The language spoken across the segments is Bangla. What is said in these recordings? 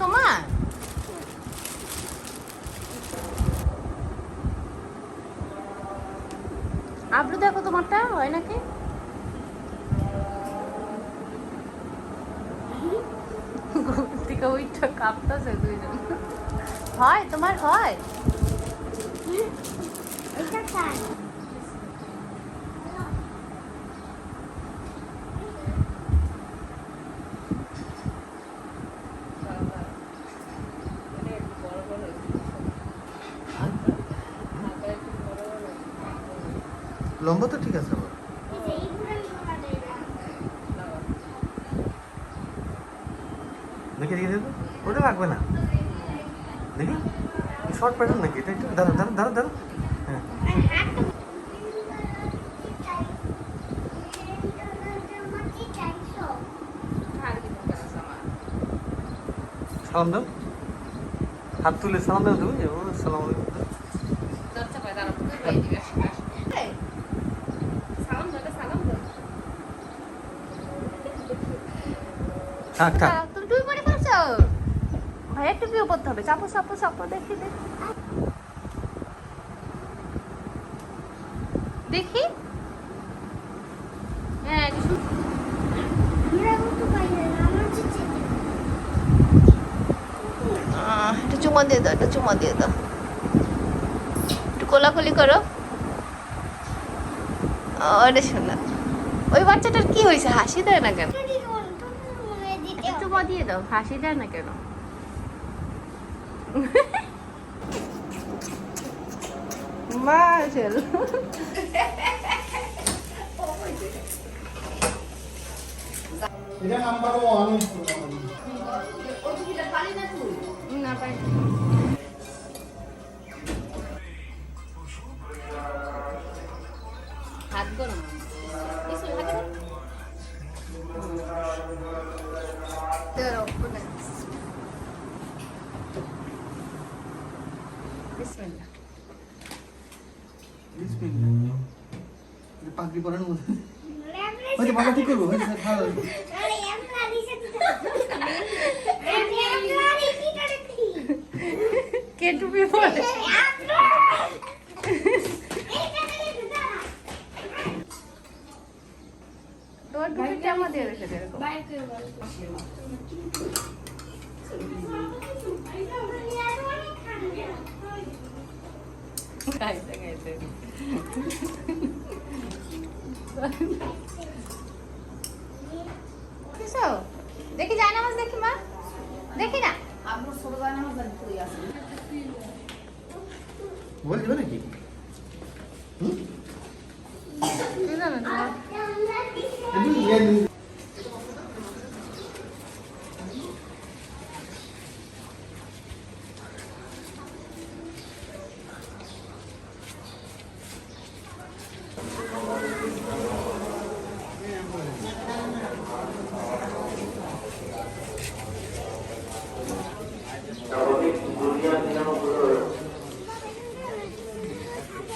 তোমার? আব্রু দেখো তোমারটা হয় নাকি? থেকে ওইটা কাঁপতেছে দুইজন। হয় তোমার হয়? এটা কার? লম্বা তো ঠিক আছে আবার। দেখি দেখি দেখো, ওটা লাগবে না। দেখি শর্ট প্যাটার্ন নাকি এটা? একটু দাঁড়া দাঁড়া দাঁড়া দাঁড়া। হ্যাঁ সালাম দাও, হাত তুলে সালাম দাও তুমি। সালাম আলাইকুম। থাক থাক। তুমি টুপি পরে ফেলছো? ভাইয়া টুপিও পরতে হবে। চাপো চাপো চাপো, দেখি দেখি দেখি। হ্যাঁ একটু চুমা দিয়ে দাও, একটু চুমা দিয়ে দাও, একটু কোলাকুলি করো। ওরে শোনা, ওই বাচ্চাটার কি হয়েছে? হাসি দেয় না কেন? একটু চুমা দিয়ে দাও, হাসি দেয় না কেন? মাশাআল্লাহ। এটা নাম্বার 1। না পাই। হাত গরম কিছু হাতে বিসমিল্লাহ। বিসমিল্লাহ। পাগড়ি পরানোর মধ্যে ওই যে মাথা ঠিক করবো। ওই যে ভালো কে টুপি পরে? তোর টুপি কেমন দিয়ে রেখে দে এরকম। গাইতে গাইতে কিসো দেখি, যায় নামাজ দেখি মা, দেখি না। আপনার ছোট যায় নামাজ জানি কই আছে। বল দিবে নাকি? কি জানো তোমার?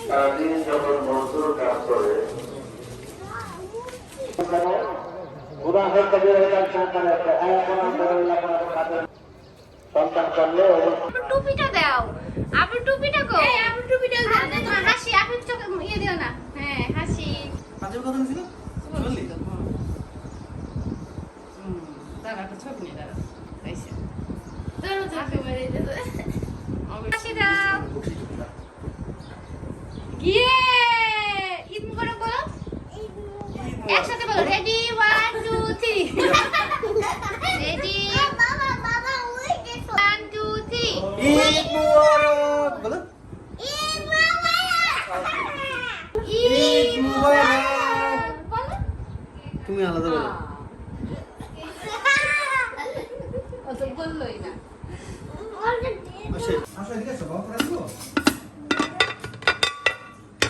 সারাদিন যখন মজদুর কাজ করে সন্তান করলে টুপিটা দাও, আপনার টুপিটা কো? আপনার টুপিটা দাও। হাসি, আপনি চোখে ইয়ে দিও না। হ্যাঁ হাসি। কাজের কথা ছিল বললি? দাঁড়া একটা ছবি নিয়ে দাঁড়া। হইছে ধরো চোখে মেরে দিতে। হাসি দাও। গিয়ে ঈদ মুবারক বলো, একসাথে বলো। রেডি 1 2 3। রেডি বাবা বাবা ওই দেখো 1 2 3। ঈদ মুবারক বলো। ঈদ মুবারক। ঈদ মুবারক বলো। তুমি আলাদা বলো। ও তো বললোই না। আসে আসে এদিকে এসো, বাবা করে আসবো।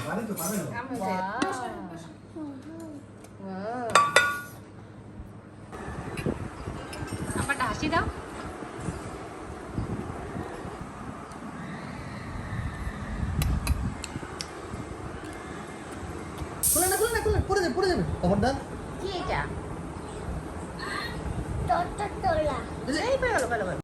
পারে তো পারে না। আমারটা হাসি দাও। খুলে না খুলে না খুলে না, পড়ে যাবে খবরদার। কি এটা? তোলা এই পেয়ে গেল, পেলো।